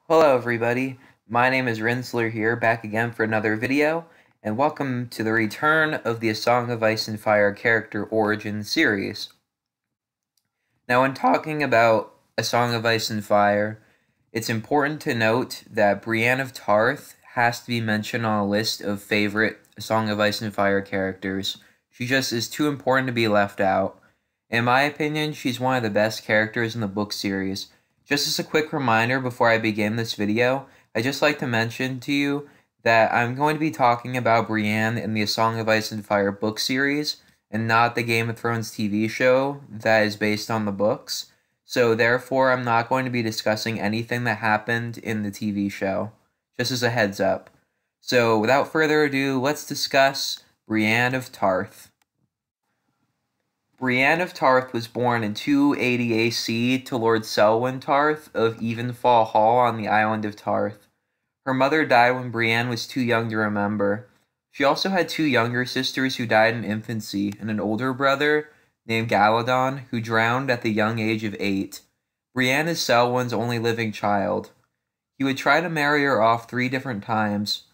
Hello everybody, my name is Rinzler here, back again for another video, and welcome to the return of the A Song of Ice and Fire character origin series. Now when talking about A Song of Ice and Fire, it's important to note that Brienne of Tarth has to be mentioned on a list of favorite A Song of Ice and Fire characters. She just is too important to be left out. In my opinion, she's one of the best characters in the book series. Just as a quick reminder before I begin this video, I'd just like to mention to you that I'm going to be talking about Brienne in the A Song of Ice and Fire book series, and not the Game of Thrones TV show that is based on the books. So therefore, I'm not going to be discussing anything that happened in the TV show, just as a heads up. So without further ado, let's discuss Brienne of Tarth. Brienne of Tarth was born in 280 AC to Lord Selwyn Tarth of Evenfall Hall on the island of Tarth. Her mother died when Brienne was too young to remember. She also had two younger sisters who died in infancy, and an older brother named Galadon who drowned at the young age of 8. Brienne is Selwyn's only living child. He would try to marry her off 3 different times,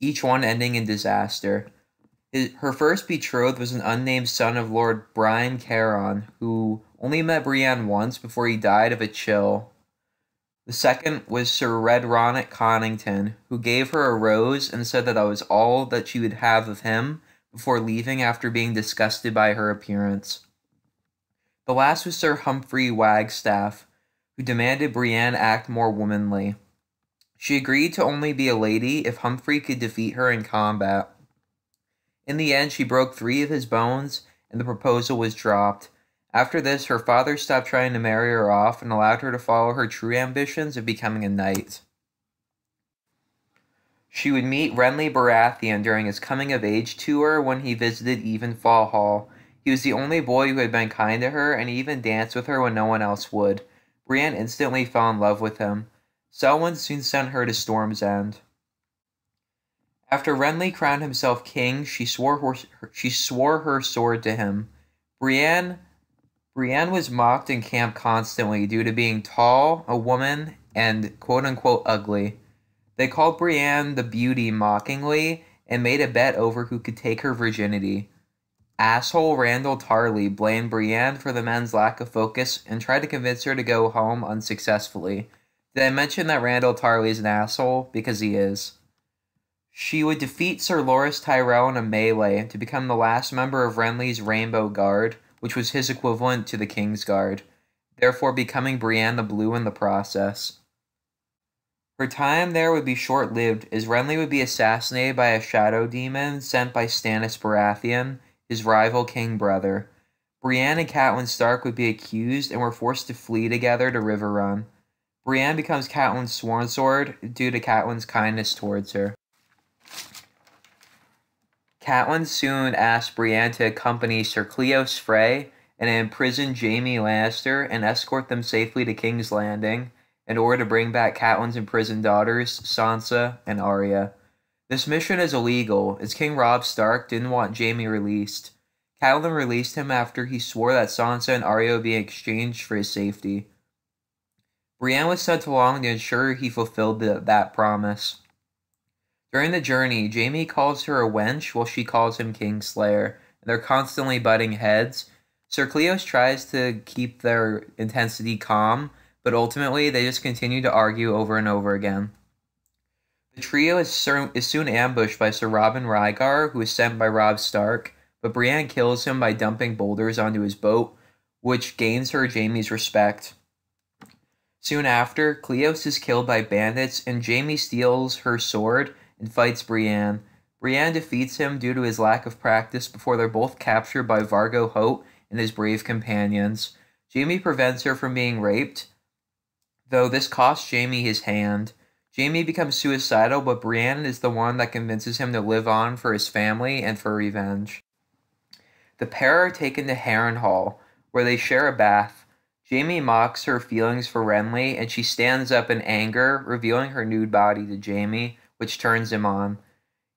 each one ending in disaster. Her first betrothed was an unnamed son of Lord Brian Caron, who only met Brienne once before he died of a chill. The second was Sir Red Ronnet Connington, who gave her a rose and said that was all that she would have of him before leaving after being disgusted by her appearance. The last was Sir Humphrey Wagstaff, who demanded Brienne act more womanly. She agreed to only be a lady if Humphrey could defeat her in combat. In the end, she broke 3 of his bones, and the proposal was dropped. After this, her father stopped trying to marry her off and allowed her to follow her true ambitions of becoming a knight. She would meet Renly Baratheon during his coming-of-age tour when he visited Evenfall Hall. He was the only boy who had been kind to her, and he even danced with her when no one else would. Brienne instantly fell in love with him. Selwyn soon sent her to Storm's End. After Renly crowned himself king, she swore her sword to him. Brienne was mocked in camp constantly due to being tall, a woman, and quote-unquote ugly. They called Brienne the Beauty mockingly and made a bet over who could take her virginity. Asshole Randyll Tarly blamed Brienne for the men's lack of focus and tried to convince her to go home unsuccessfully. Did I mention that Randyll Tarly is an asshole? Because he is. She would defeat Sir Loras Tyrell in a melee to become the last member of Renly's Rainbow Guard, which was his equivalent to the King's Guard, therefore becoming Brienne the Blue in the process. Her time there would be short-lived, as Renly would be assassinated by a shadow demon sent by Stannis Baratheon, his rival king brother. Brienne and Catelyn Stark would be accused and were forced to flee together to Riverrun. Brienne becomes Catelyn's sworn sword due to Catelyn's kindness towards her. Catelyn soon asked Brienne to accompany Sir Cleos Frey and imprison Jaime Lannister and escort them safely to King's Landing in order to bring back Catelyn's imprisoned daughters, Sansa and Arya. This mission is illegal, as King Robb Stark didn't want Jaime released. Catelyn released him after he swore that Sansa and Arya would be exchanged for his safety. Brienne was sent along to ensure he fulfilled that promise. During the journey, Jaime calls her a wench while she calls him Kingslayer, and they're constantly butting heads. Sir Cleos tries to keep their intensity calm, but ultimately they just continue to argue over and over again. The trio is soon ambushed by Sir Robin Rygar, who is sent by Robb Stark, but Brienne kills him by dumping boulders onto his boat, which gains her Jaime's respect. Soon after, Cleos is killed by bandits, and Jaime steals her sword and fights Brienne. Brienne defeats him due to his lack of practice before they're both captured by Vargo Hoat and his brave companions. Jaime prevents her from being raped, though this costs Jaime his hand. Jaime becomes suicidal, but Brienne is the one that convinces him to live on for his family and for revenge. The pair are taken to Harrenhal, where they share a bath. Jaime mocks her feelings for Renly, and she stands up in anger, revealing her nude body to Jaime, which turns him on.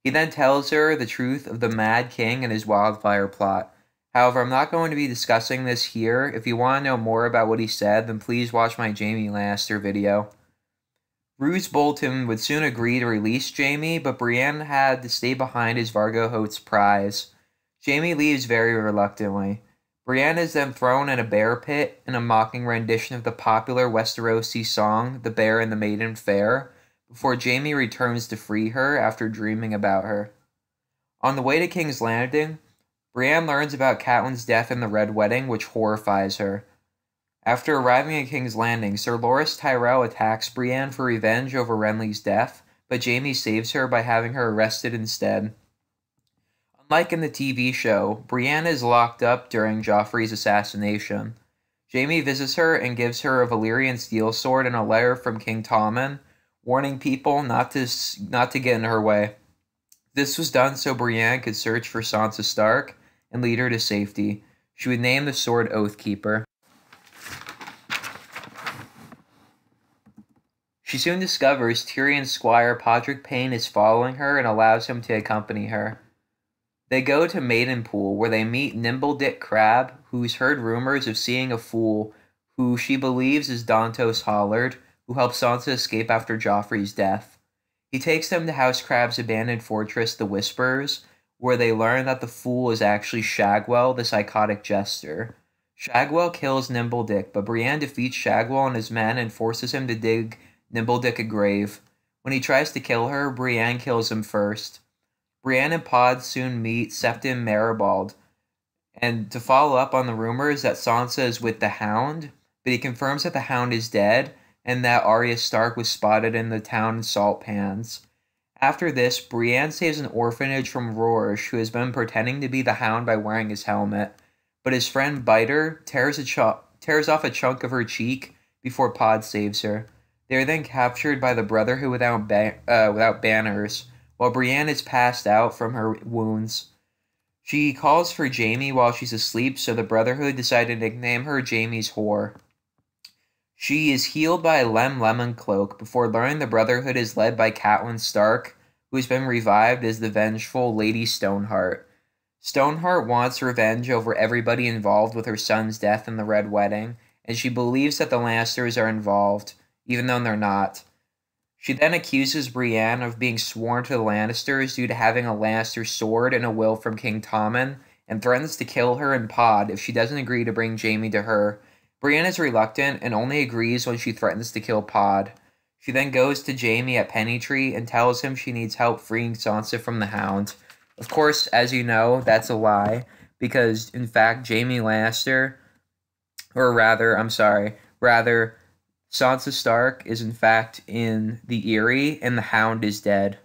He then tells her the truth of the Mad King and his wildfire plot. However, I'm not going to be discussing this here. If you want to know more about what he said, then please watch my Jaime Lannister video. Roose Bolton would soon agree to release Jaime, but Brienne had to stay behind as Vargo Hoat's prize. Jaime leaves very reluctantly. Brienne is then thrown in a bear pit in a mocking rendition of the popular Westerosi song, The Bear and the Maiden Fair, before Jaime returns to free her after dreaming about her. On the way to King's Landing, Brienne learns about Catelyn's death in the Red Wedding, which horrifies her. After arriving at King's Landing, Sir Loras Tyrell attacks Brienne for revenge over Renly's death, but Jaime saves her by having her arrested instead. Unlike in the TV show, Brienne is locked up during Joffrey's assassination. Jaime visits her and gives her a Valyrian steel sword and a letter from King Tommen, warning people not to get in her way. This was done so Brienne could search for Sansa Stark and lead her to safety. She would name the sword Oathkeeper. She soon discovers Tyrion's squire Podrick Payne is following her and allows him to accompany her. They go to Maidenpool, where they meet Nimble Dick Crabbe, who's heard rumors of seeing a fool who she believes is Dantos Hollard, who helped Sansa escape after Joffrey's death. He takes them to House Crabbe's abandoned fortress, the Whisperers, where they learn that the fool is actually Shagwell, the psychotic jester. Shagwell kills Nimble Dick, but Brienne defeats Shagwell and his men and forces him to dig Nimble Dick a grave. When he tries to kill her, Brienne kills him first. Brienne and Pod soon meet Septim Maribald, and to follow up on the rumors that Sansa is with the Hound, but he confirms that the Hound is dead and that Arya Stark was spotted in the town salt pans. After this, Brienne saves an orphanage from Rorsch, who has been pretending to be the Hound by wearing his helmet, but his friend Biter tears off a chunk of her cheek before Pod saves her. They are then captured by the Brotherhood without banners, while Brienne is passed out from her wounds. She calls for Jaime while she's asleep, so the Brotherhood decide to nickname her Jaime's Whore. She is healed by Lem Lemoncloak before learning the Brotherhood is led by Catelyn Stark, who has been revived as the vengeful Lady Stoneheart. Stoneheart wants revenge over everybody involved with her son's death in the Red Wedding, and she believes that the Lannisters are involved, even though they're not. She then accuses Brienne of being sworn to the Lannisters due to having a Lannister sword and a will from King Tommen, and threatens to kill her and Pod if she doesn't agree to bring Jaime to her. Brienne is reluctant and only agrees when she threatens to kill Pod. She then goes to Jaime at Pennytree and tells him she needs help freeing Sansa from the Hound. Of course, as you know, that's a lie, because in fact Jaime Lannister, rather, Sansa Stark is in fact in the Eyrie, and the Hound is dead.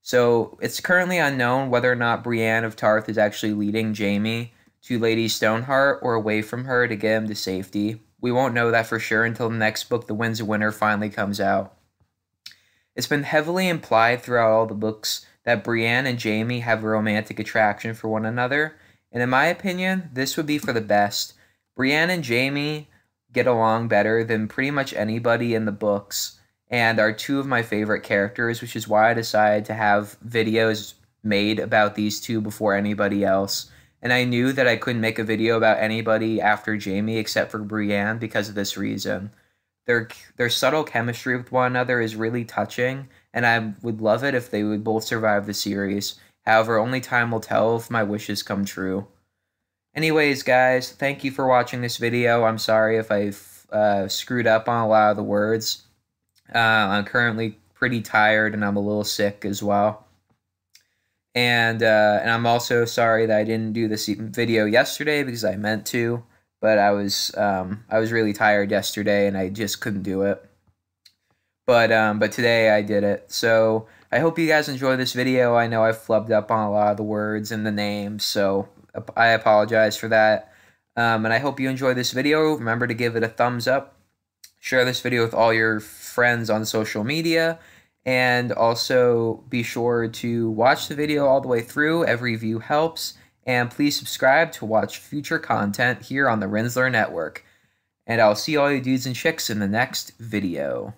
So it's currently unknown whether or not Brienne of Tarth is actually leading Jaime to Lady Stoneheart or away from her to get him to safety. We won't know that for sure until the next book, The Winds of Winter, finally comes out. It's been heavily implied throughout all the books that Brienne and Jaime have a romantic attraction for one another, and in my opinion, this would be for the best. Brienne and Jaime get along better than pretty much anybody in the books, and are two of my favorite characters, which is why I decided to have videos made about these two before anybody else. And I knew that I couldn't make a video about anybody after Jaime except for Brienne because of this reason. Their subtle chemistry with one another is really touching, and I would love it if they would both survive the series. However, only time will tell if my wishes come true. Anyways, guys, thank you for watching this video. I'm sorry if I've screwed up on a lot of the words. I'm currently pretty tired, and I'm a little sick as well. And I'm also sorry that I didn't do this video yesterday because I meant to, but I was really tired yesterday and I just couldn't do it. But today I did it. So I hope you guys enjoy this video. I know I flubbed up on a lot of the words and the names, so I apologize for that. And I hope you enjoy this video. Remember to give it a thumbs up. Share this video with all your friends on social media. And also be sure to watch the video all the way through. Every view helps. And please subscribe to watch future content here on the Rinzler Network. And I'll see all you dudes and chicks in the next video.